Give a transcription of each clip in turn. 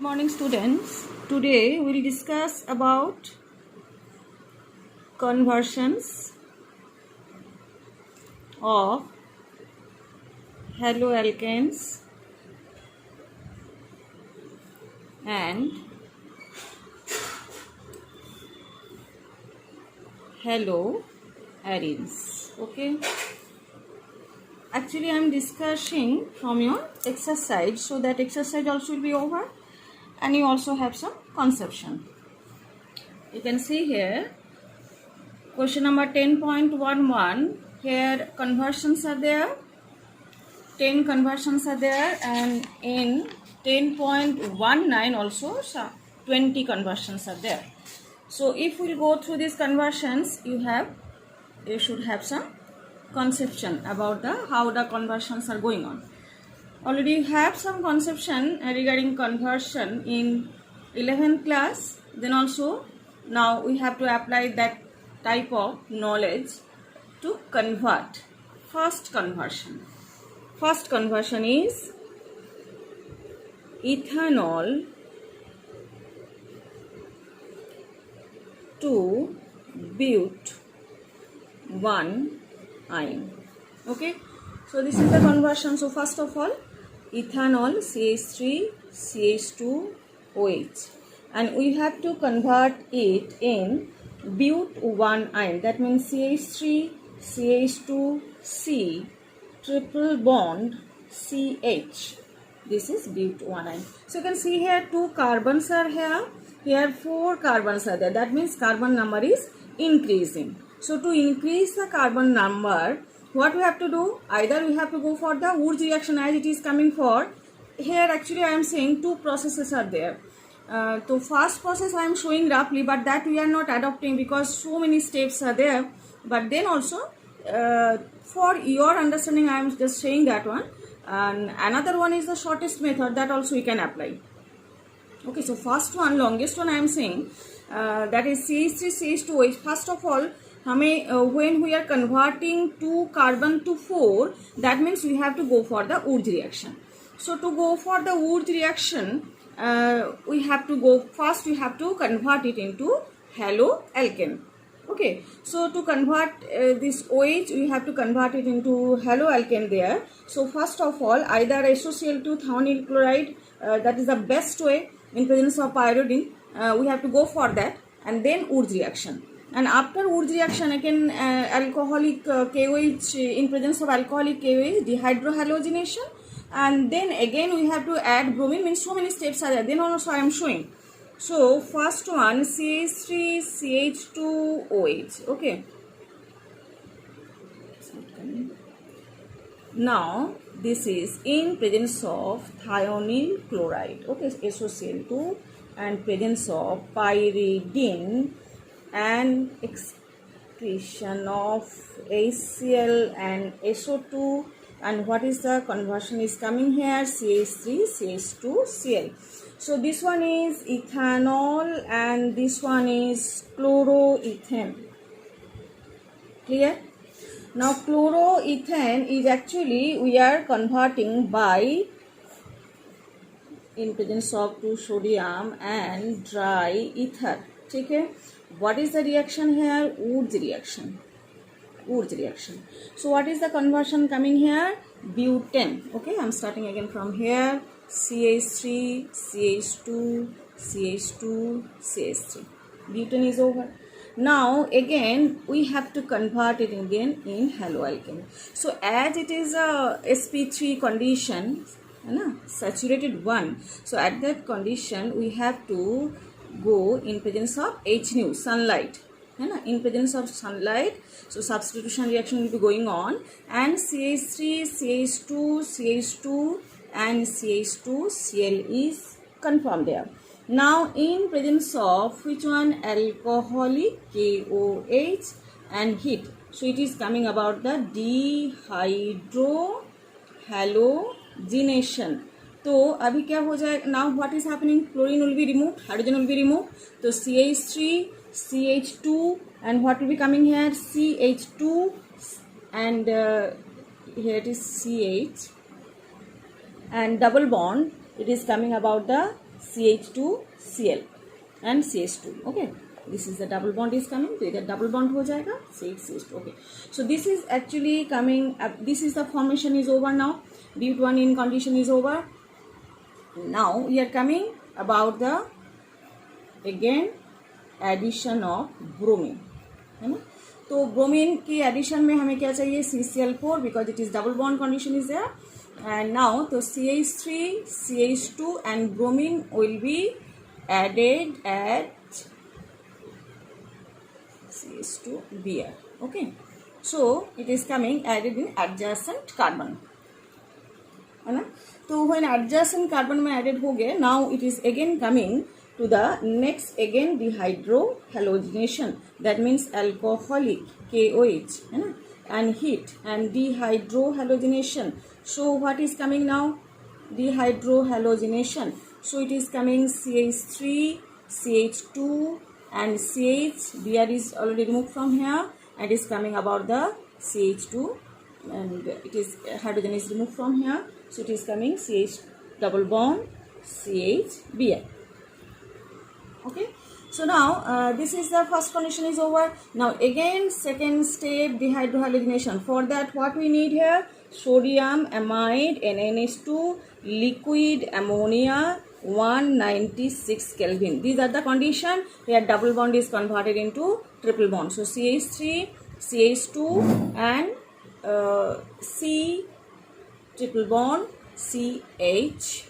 Morning students, today we will discuss about conversions of haloalkanes and haloarenes. Okay, actually I am discussing from your exercise, so that exercise also will be over and you also have some conception. You can see here question number 10.11. Here conversions are there, 10 conversions are there, and in 10.19 also 20 conversions are there. So if we go through these conversions, you should have some conception about how the conversions are going on. Already you have some conception regarding conversion in 11th class. Then also now we have to apply that type of knowledge to convert. First conversion is ethanol to butane. Okay, so this is the conversion. So first of all, ethanol CH3 CH2OH, and we have to convert it in butane. That means CH3 CH2C triple bond CH. This is butane. So you can see here 2 carbons are here. Here 4 carbons are there. That means carbon number is increasing. So to increase the carbon number, what we have to do? Either we have to go for the Wurtz reaction as it is coming for. Here actually I am saying 2 processes are there. So first process I am showing roughly, but that we are not adopting because so many steps are there. But then also for your understanding I am just saying that one. And another one is the shortest method, that also we can apply. Okay, so first one, longest one I am saying, that is CH3 CH2OH. First of all, when we are converting 2 carbon to 4, that means we have to go for the Wurtz reaction. So to go for the Wurtz reaction, we have to convert it into haloalkane. Okay, so to convert this OH, we have to convert it into haloalkane there. So first of all, either SOCl2 thionyl chloride, that is the best way in presence of pyridine. We have to go for that, and then Wurtz reaction. And after Wurtz reaction, again alcoholic KOH, in presence of alcoholic KOH, dehydrohalogenation, and then again we have to add bromine. Means so many steps are there. Then also I am showing. So first one, CH3 CH2OH. Okay. Now this is in presence of thionyl chloride. Okay, SOCl2, and presence of pyridine and excretion of HCl and SO2. And what is the conversion is coming here? CH3 CH2Cl. So this one is ethanol and this one is chloroethane. Clear? Now chloroethane is actually we are converting by in presence of 2 sodium and dry ether. Okay? What is the reaction here? Wurtz reaction. So what is the conversion coming here? Butane. Okay, I am starting again from here. CH3 CH2 CH2 CH3. Butane is over. Now again we have to convert it again in haloalkane. So as it is a sp3 condition, saturated one, so at that condition we have to go in presence of H nu, sunlight. In presence of sunlight, so substitution reaction will be going on, and CH3 CH2 CH2 and CH2Cl is confirmed there. Now in presence of which one? Alcoholic KOH and heat, so it is coming about the dehydrohalogenation. तो अभी क्या हो जाए? Now what is happening? Chlorine will be removed, hydrogen will be removed. So CH3 CH2, and what will be coming here? CH2, and here it is CH, and double bond, it is coming about the CH2Cl and CH2. Okay, this is the double bond is coming, तो इधर double bond हो जाएगा, CH2. Okay, so this is actually coming. This is the formation is over now. But1 in condition is over. Now we are coming about the again addition of bromine, है ना. तो bromine की addition में हमें क्या चाहिए, CCl4 because it is double bond condition is there. And now तो CH3, CH2 and bromine will be added at CH2Br. Okay, so it is coming added in adjacent carbon, है ना. तो when adjacent carbon में added हो गए, now it is again coming to the next again dehydrohalogenation, that means alcoholic KOH, है ना, and heat and dehydrohalogenation. So what is coming now, dehydrohalogenation. So it is coming CH3, CH2 and CH. Br is already removed from here and is coming about the CH2 and it is hydrogen is removed from here. So it is coming CH double bond CH Br. Okay, so now this is the first condition is over. Now again second step dehydrohalogenation. For that what we need here, sodium amide NaNH2 liquid ammonia 196 Kelvin. These are the condition where double bond is converted into triple bond. So CH3, CH2 and C triple bond CH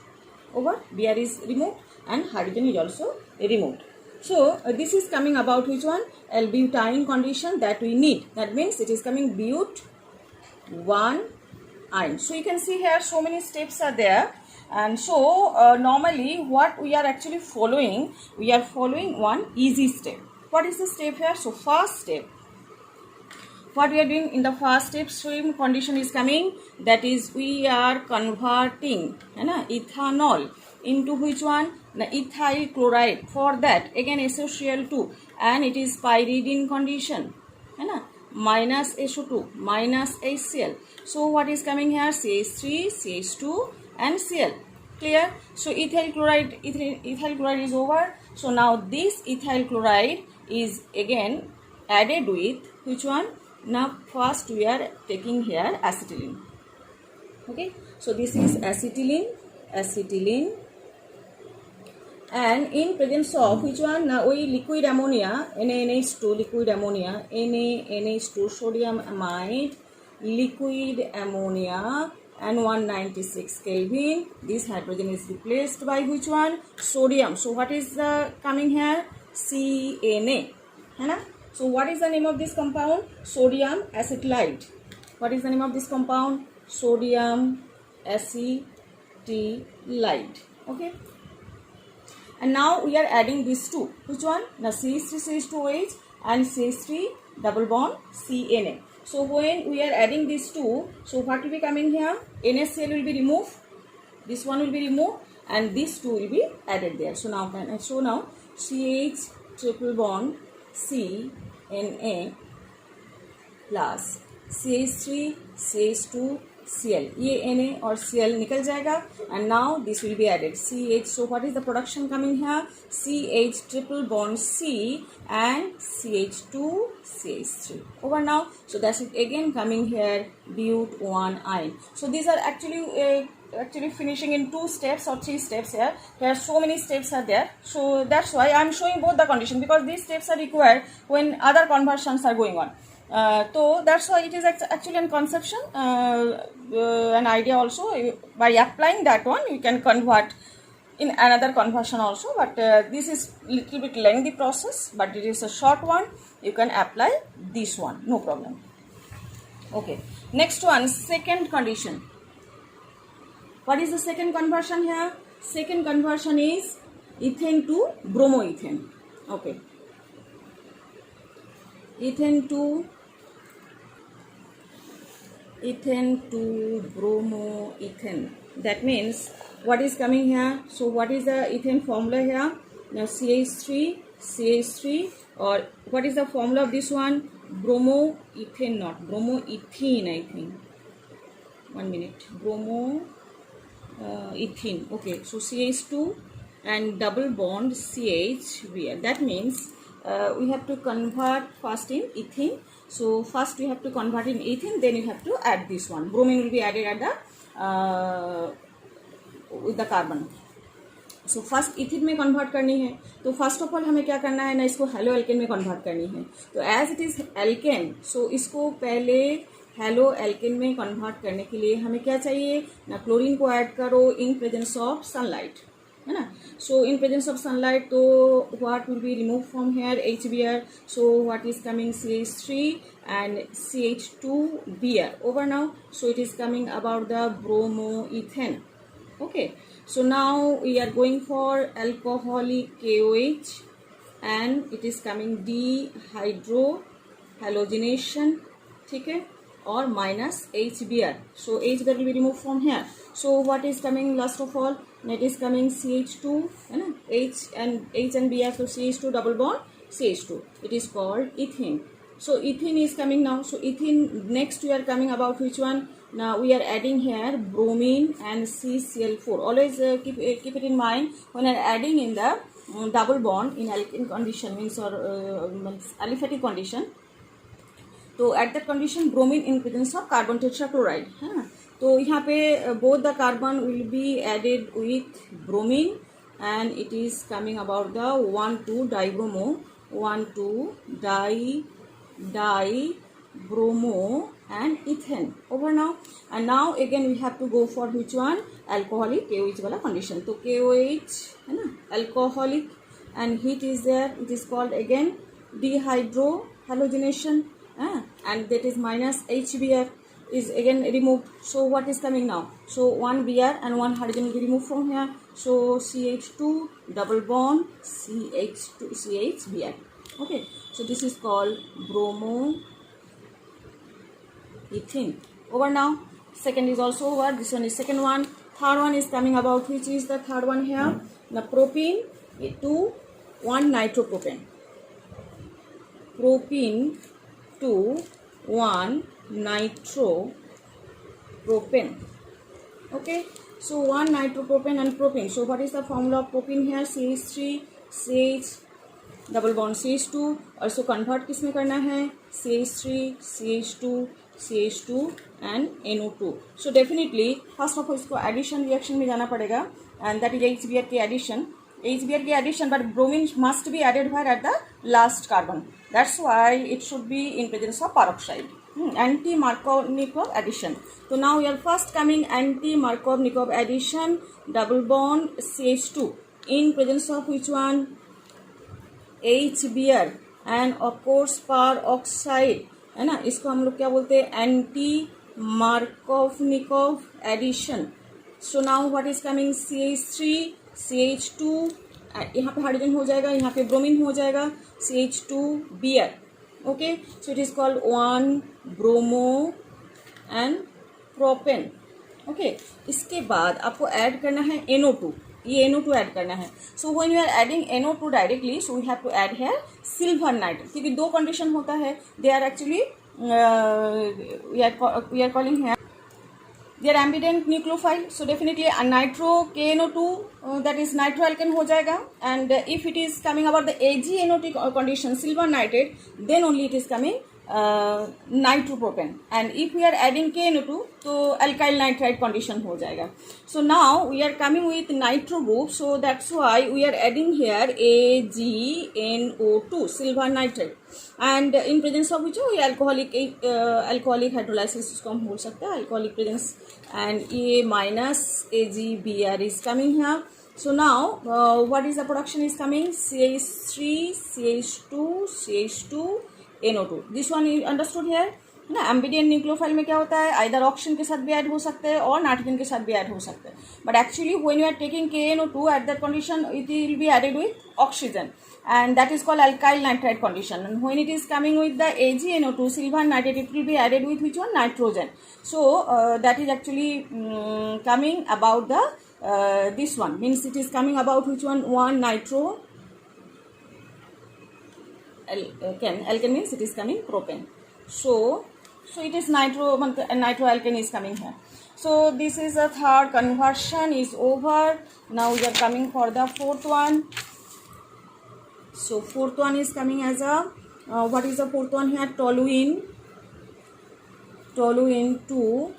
over. Br is removed and hydrogen is also removed. So this is coming about which one, L-butane condition that we need. That means it is coming but1 ion. So you can see here so many steps are there. And so normally what we are actually following, we are following one easy step. What is the step here? So first step, what we are doing in the first step, same condition is coming, that is we are converting ethanol into which one, the ethyl chloride. For that again SOCl2 and it is pyridine condition, minus SO2 minus HCl. So what is coming here, CH3, CH2 and Cl. Clear? So ethyl chloride is over. So now this ethyl chloride is again added with which one? Now first we are taking here acetylene. Okay, so this is acetylene and in presence of which one, now we liquid ammonia NaNH2 liquid ammonia NaNH2 sodium amide liquid ammonia and 196 Kelvin. This hydrogen is replaced by which one, sodium. So what is coming here, CNA, है ना. So what is the name of this compound, sodium acetylide. What is the name of this compound, sodium acetylide. Okay, and now we are adding these two, which one, now CH3 CH2OH and CH3 double bond CNA. So when we are adding these two, so what will be coming here, NaCl will be removed, this one will be removed and these two will be added there. So now can I show now, CH triple bond CNA plus CH3 CH2 Cl. ये Na और Cl निकल जाएगा and now this will be added CH. So what is the production coming here, CH triple bond C and CH2 CH3 over now. So that's it again coming here but1 ion. So these are actually finishing in 2 steps or 3 steps here. There are so many steps are there. So that's why I am showing both the condition, because these steps are required when other conversions are going on. So that's why it is actually in conception, an idea also. By applying that one, you can convert in another conversion also. But this is little bit lengthy process, but it is a short one. You can apply this one, no problem. Okay, next one, second condition. What is the second conversion here? Second conversion is ethane to bromoethane. Okay, ethane to bromoethane. That means what is coming here? So what is the ethane formula here? Now CH3 or what is the formula of this one? Bromoethane, not bromoethene, I think. 1 minute. Bromoethene. Okay, so CH2 and double bond CH-Br. That means we have to convert first in ethene. So first we have to convert in ethene, then you have to add this one. Bromine will be added at the with the carbon. So first इथिन में convert करनी है, तो first of all हमें क्या करना है ना, इसको हेलो एल्केन में कन्वर्ट करनी है. तो एज इट इज एल्केन, सो इसको पहले हेलो एल्केन में कन्वर्ट करने के लिए हमें क्या चाहिए ना, क्लोरीन को ऐड करो इन प्रेजेंस ऑफ सनलाइट, है ना. सो इन प्रेजेंस ऑफ सनलाइट, तो what will be remove from here HBr. So what is coming CH3 and CH2Br over now. So it is coming about the bromoethane. Okay, so now we are going for alcoholic KOH and it is coming dehydrohalogenation, ठीक है, और minus HBr. So HBr will be removed from here. So what is coming last of all? It is coming CH2, है ना, H and Br, so CH2 double bond CH2. It is called ethene. So ethene is coming now. So ethene, next we are coming about which one? Now we are adding here bromine and CCl4. Always keep it in mind when you are adding in the double bond in alkene condition, means or aliphatic condition. तो at that condition bromine in presence of carbon tetrachloride, है ना. तो यहाँ पे both the carbon will be added with bromine and it is coming about the 1,2 dibromo, 1,2 dibromo and ethane over now. And now again we have to go for which one? Alcoholic KOH वाला condition. तो KOH है ना, alcoholic, and heat is there. It is called again dehydrohalogenation, and that is minus HBr is again removed. So what is coming now? So one Br and one hydrogen will be removed from here. So CH2 double bond CH2 CHBr. Okay, so this is called bromoethane. Over now. Second is also over. This one is second one. Third one is coming about, which is the third one here. The propene to 1 nitropropane. Propene to 1 nitropropane. Okay, so 1 nitropropane and propane. So what is the formula of propene here? CH3 CH double bond CH2. Also convert किस में करना है? CH3 CH2 CH2 and NO2. So definitely first of all इसको addition reaction में जाना पड़ेगा, and that is HBr की addition. HBr की addition, but bromine must be added where? At the last carbon. That's why it should be in presence of peroxide. Anti-Markovnikov addition. So now we are first coming anti-Markovnikov addition, double bond CH2 in presence of which one? HBr and of course peroxide, है ना. इसको हम लोग क्या बोलते हैं? anti-Markovnikov addition. So now what is coming? CH3 CH2, यहाँ पे हाइड्रोजन हो जाएगा, यहाँ पे ब्रोमीन हो जाएगा, CH2Br. Okay, so it is called 1 bromo and propane. Okay, इसके बाद आपको ऐड करना है NO2. ये NO2 ऐड करना है. So when you are adding NO2 directly, so we have to add here silver nitrate. क्योंकि दो कंडीशन होता है. They are actually we are calling here they are ambident nucleophile. So definitely a nitro KNO2 that is nitroalkane हो जाएगा. And if it is coming about the AgNO2 condition, silver nitrate, then only it is coming nitropropane. And if we are adding KNO2, तो alkyl nitrite condition हो जाएगा. So now we are coming with nitro group. So that's why we are adding here AgNO2, silver nitrate. And in presence of which we alcoholic hydrolysis इसको हम बोल सकते हैं, alcoholic presence. And A minus AgBr is coming here. So now what is the production is coming? CH3 CH2 CH2 NO2. This one is understood here ना. एम्बिडियन nucleophile में क्या होता है? आइदर ऑक्सीजन के साथ भी ऐड हो सकते हैं और नाइट्रोजन के साथ भी ऐड हो सकते हैं. But actually when you are taking KNO2 at that condition it will be added with oxygen, and that is called alkyl nitrite condition. And when it is coming with the AgNO2 silver nitrate, it will be added with which one? Nitrogen. So that is actually coming about the this one, means it is coming about which one? 1 nitro alkane means it is coming propane. So it is nitroalkane is coming here. So this is the third conversion is over. Now we are coming for the fourth one. So fourth one is coming as a what is the fourth one here? Toluene to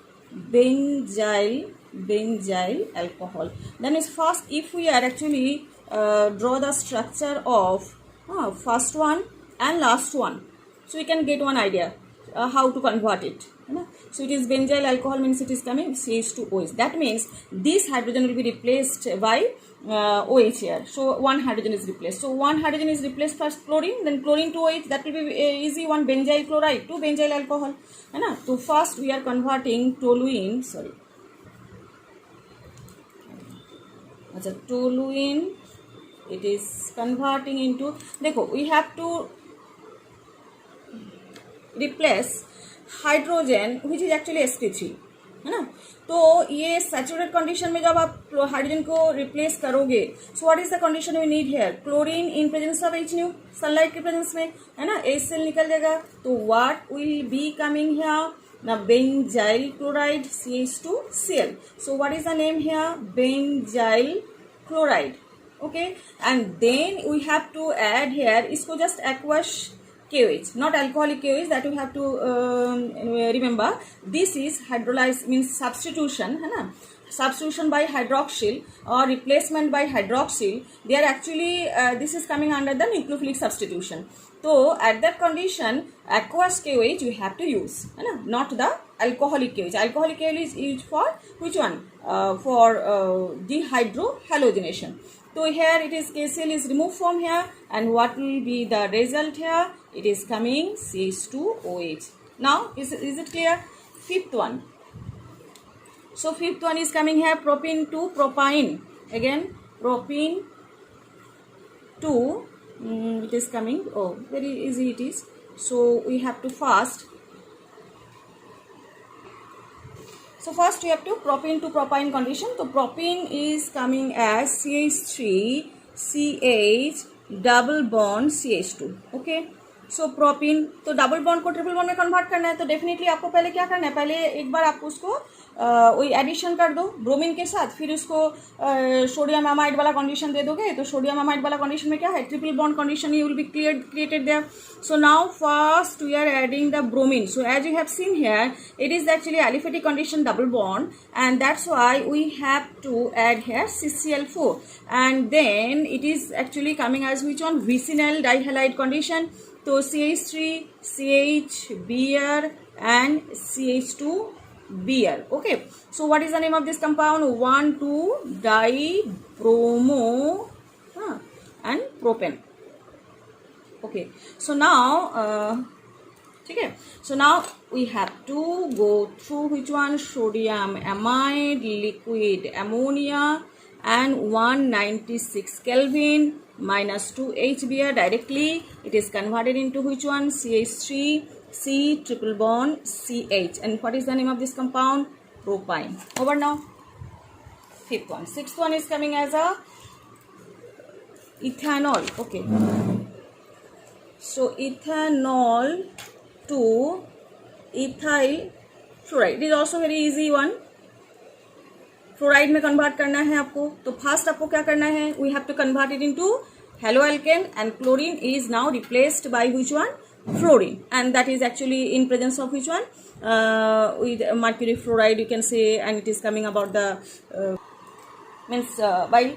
benzyl alcohol. Then is first, if we are actually draw the structure of first one and last one, so we can get one idea how to convert it. So it is benzyl alcohol, means it is coming CH2OH. That means this hydrogen will be replaced by OH here. So one hydrogen is replaced. So one hydrogen is replaced first chlorine, then chlorine to OH. That will be easy one, benzyl chloride to benzyl alcohol. So first we are converting toluene. Toluene. It is converting into. Dekho, we have to replace hydrogen which is actually sp3, है ना. तो ये saturated condition में जब आप hydrogen को replace करोगे, so what is the condition we need here? Chlorine in presence of HNO, sunlight के प्रेजेंस में, है ना, HCl निकल जाएगा. तो what will be coming here? ना benzyl chloride CH2Cl. So what is the name here? Benzyl chloride. Okay, and then we have to add here, इसको just aqueous KOH, not alcoholic KOH, that you have to remember. This is hydrolysis, means substitution, है ना, substitution by hydroxyl or replacement by hydroxyl. They are actually this is coming under the nucleophilic substitution. So at that condition, aqueous KOH we have to use, है ना, not the alcoholic KOH. Alcoholic KOH is used for which one? For dehydrohalogenation. So here it is KCl is removed from here, and what will be the result here? It is coming CH2OH. Now is it clear? Fifth one. So fifth one is coming here, propene to propyne. Again propene to it is coming. Oh, very easy it is. So we have to first. So first we have to propene to propyne condition. So propene is coming as CH3CH double bond CH2. Okay. So propene, तो double bond को triple bond में convert करना है, तो definitely आपको पहले क्या करना है? पहले एक बार आपको उसको वही एडिशन कर दो ब्रोमीन के साथ, फिर उसको सोडियम एमाइड वाला कंडीशन दे दोगे. तो सोडियम एमाइड वाला कंडीशन में क्या है? Triple bond condition you will be created their. So now first we are adding the bromine. So as you have seen here, it is actually aliphatic condition double bond, and that's why we have to add here CCl4, and then it is actually coming as which one? Vicinal dihalide condition. So CH3, CH, Br and CH2 Br. Okay. So what is the name of this compound? 1,2-dibromo and propane. Okay. So now okay. So now we have to go through which one? Sodium amide, liquid ammonia, and 196 Kelvin minus 2 HBr. Directly it is converted into which one? CH3 C triple bond CH. And what is the name of this compound? Propyne. Over now. Fifth one. Sixth one is coming as a ethanol. Okay. So ethanol to ethyl fluoride. It is also very easy one. Fluoride में convert करना है आपको. तो first आपको क्या करना है? We have to convert it into haloalkane, and chlorine is now replaced by which one? Fluorine, and that is actually in presence of which one? With mercury fluoride you can say, and it is coming about the by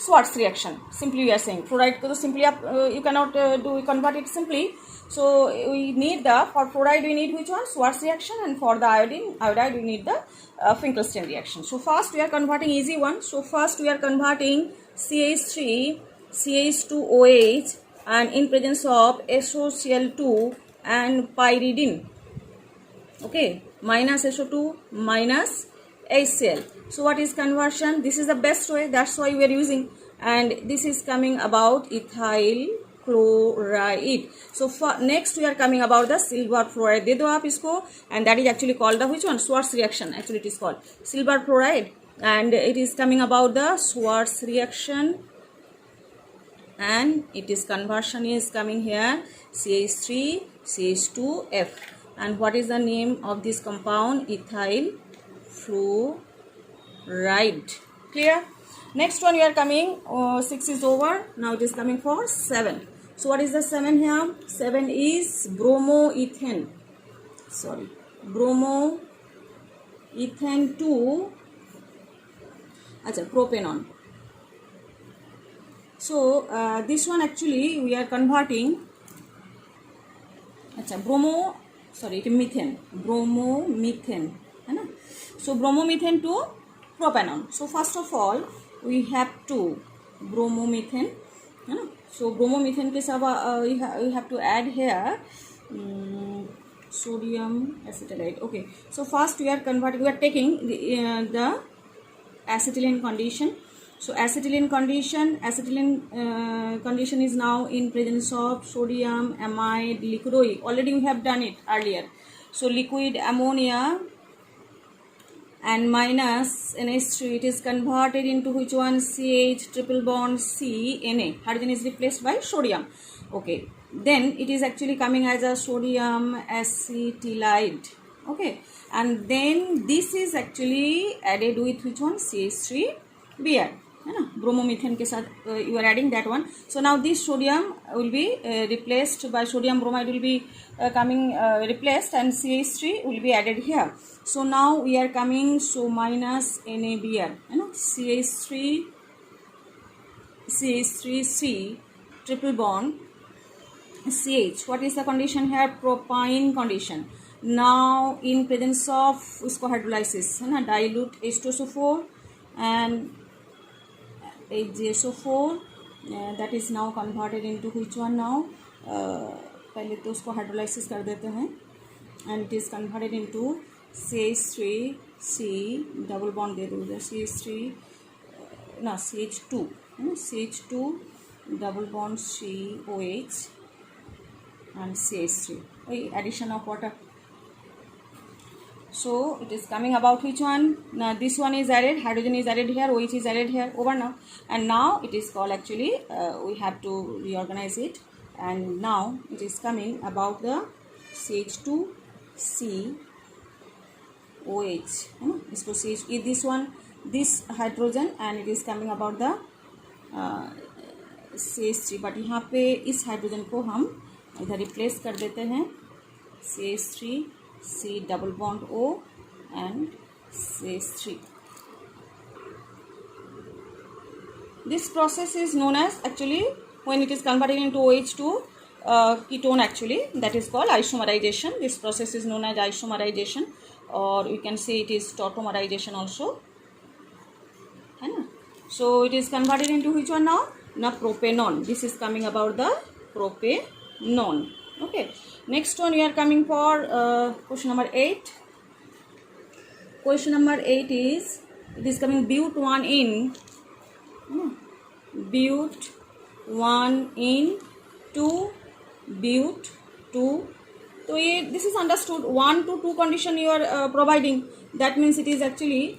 Schwarz reaction. Simply we are saying fluoride ko to simply you cannot convert it simply. So we need for fluoride we need which one? Schwarz reaction, and for the iodide we need the Finkelstein reaction. So first we are converting easy one. So first we are converting CH3 CH2OH, and in presence of SOCl2 and pyridine. Okay, minus SO2 minus HCl. So what is conversion? This is the best way, that's why we are using, and this is coming about ethyl chloride. So for next we are coming about the silver fluoride. दे दो आप इसको, and that is actually called the which one? Schwarz reaction. Actually it is called silver fluoride, and it is coming about the Schwarz reaction, and it is conversion is coming here CH3 CH2F. And what is the name of this compound? Ethyl fluoride. Clear? Next one we are coming, 6 is over. Now it is coming for 7. So what is the 7 here? 7 is bromoethane. Sorry, bromoethane to propanol. So this one actually we are converting. Bromomethane, है ना? So bromomethane to propanol. So first of all we have to bromomethane, है ना? So bromomethane के साथ we have to add here sodium acetylide. Okay, so first we are taking the acetylene condition. So acetylene condition is now in presence of sodium, amide, liquid OE. Already we have done it earlier. So liquid ammonia and minus NH3, it is converted into which one? CH triple bond C Na. Hydrogen is replaced by sodium. Okay, then it is actually coming as a sodium acetylide. Okay, and then this is actually added with which one? CH3Br. Bromomethane के साथ you are adding that one. So now this sodium will be replaced by sodium bromide will be replaced, and CH3 will be added here. So now we are coming, so minus NaBr, CH3C triple bond CH. What is the condition here? Propyne condition. Now in presence of इसको hydrolysis है ना, dilute H2SO4 and HgSO4, that is now converted into which one now? पहले तो उसको hydrolysis कर देते हैं, and it is converted into CH3C double bond दे दो उधर, CH2 double bond COH and CH3. Addition of water. So it is coming about which one? Now this one is added, hydrogen is added here, OH is added here, over now. And now it is called actually, we have to reorganize it. And now it is coming about the CH2C OH. This one, this hydrogen, and it is coming about the CH3. But यहाँ पे इस hydrogen को हम इधर replace कर देते हैं, CH3 C double bond O and CH3. This process is known as, actually when it is converted into OH to ketone, actually that is called isomerization. This process is known as isomerization, or you can say it is tautomerization also. So it is converted into which one now? Now propanol. This is coming about the propanol. Okay, next one we are coming for question number 8. Question number 8 is, it is coming but 1 in but 1 in 2 but 2. So this is understood, 1 to 2 condition you are providing. That means it is actually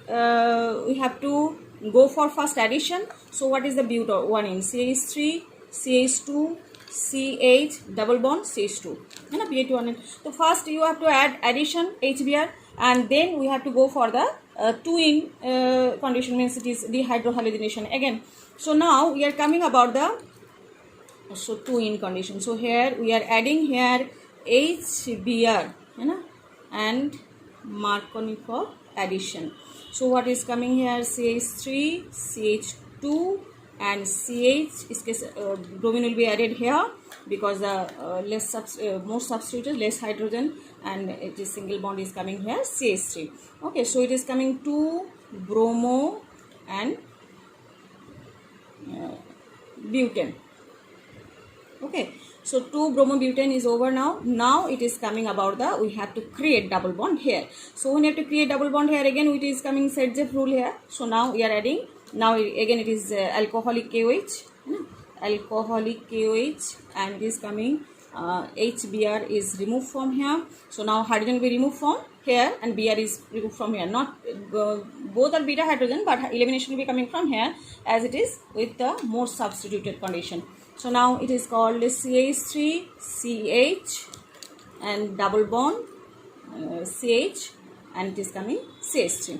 we have to go for first addition. So what is the but 1 in? CH3 CH2 CH double bond CH2, है ना, BA2. So first you have to add addition HBr, and then we have to go for the 2 in condition, means it is dehydrohallucination again. So now we are coming about the 2 in condition. So here we are adding here HBr, है ना, and Markovnikov addition. So what is coming here? CH3 CH2 and CH, इसके bromine will be added here because the more substituted, less hydrogen, and it is single bond is coming here, CH3. Okay, so it is coming to bromo and butane. Okay, so 2 bromobutane is over now. Now it is coming about the, we have to create double bond here. So when you have to create double bond here, again it is coming Sergev rule here. So now we are adding, now again it is alcoholic KOH, alcoholic KOH, and it is coming HBr is removed from here. So now hydrogen will be removed from here and Br is removed from here. Not both are beta hydrogen, but elimination will be coming from here as it is with the more substituted condition. So now it is called CH3 CH and double bond CH, and it is coming CH3.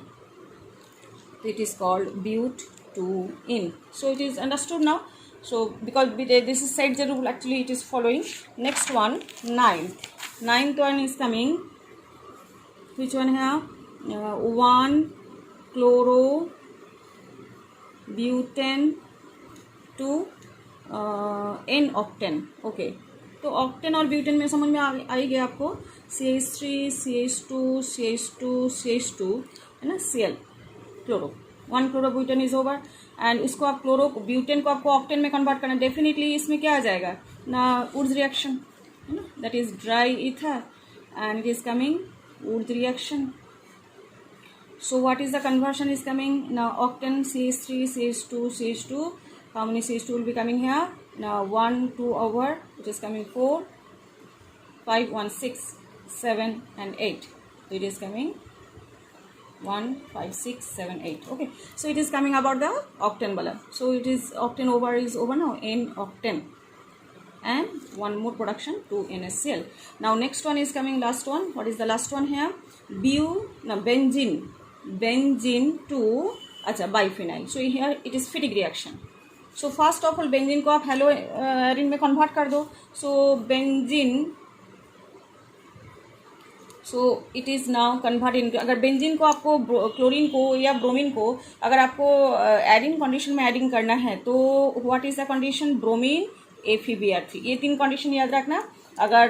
it is called but2ene. So it is understood now. So because this is said the rule, actually it is following. Next one, ninth one is coming. Which one here? 1 chloro butane to n octane. Okay, तो octane और butane में समझ में आ ही गया आपको. CH3 CH2 CH2 CH2 है ना, Cl chloro. 1 chloro butane is over. And इसको आप क्लोरो ब्यूटेन को आपको ऑक्टेन में कन्वर्ट करना. डेफिनेटली इसमें क्या आ जाएगा ना, वुड्स रिएक्शन है ना, that is dry ether and it is coming Wurtz reaction. So what is the conversion is coming now? Octane CH3 CH2 CH2. How many CH2 will be coming here? Now 1 2 over, it is coming 4 5 1 6 7 and 8. So it is coming 1 5 6 7 8. Okay, so it is coming about the octane bala. So it is octane over is over now, n octane, and one more production to NaCl. Now next one is coming, last one. What is the last one here? Benzene to biphenyl. So here it is phytic reaction. So first of all benzene को आप हेलोएरिन में convert कर दो. So benzene, so it is now converted into, अगर benzene को आपको chlorine को या ब्रोमीन को अगर आपको एडिंग कंडीशन में एडिंग करना है तो what is the condition? Bromine Fe(Br3). ये 3 कंडीशन याद रखना. अगर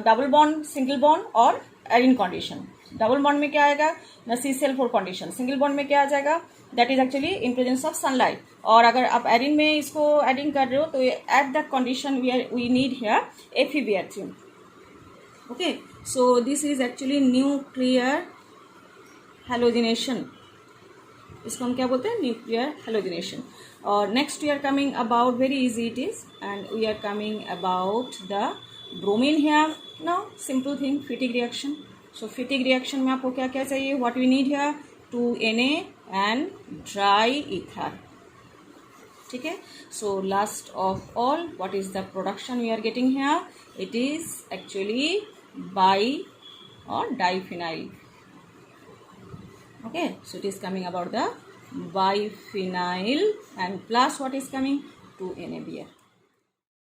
डबल बॉन्ड, सिंगल बॉन्ड और एडिंग कंडीशन. डबल बॉन्ड में क्या आएगा ना, CCl4 कंडीशन. सिंगल बॉन्ड में क्या आ जाएगा? That is actually in presence of sunlight. और अगर आप एडिन में इसको एडिंग कर रहे हो तो at the condition we need here Fe(Br3). Okay, so this is actually nuclear halogenation. इसको हम क्या बोलते हैं? Nuclear halogenation. और next we are coming about, very easy it is, and we are coming about the bromine here. Now simple thing, Fittig reaction. So Fittig reaction में आपको क्या क्या चाहिए? What we need here? 2Na and dry ether. ठीक है. So last of all, what is the production we are getting here? It is actually by or diphenyl. Okay, so it is coming about the biphenyl and plus what is coming? 2NaBr.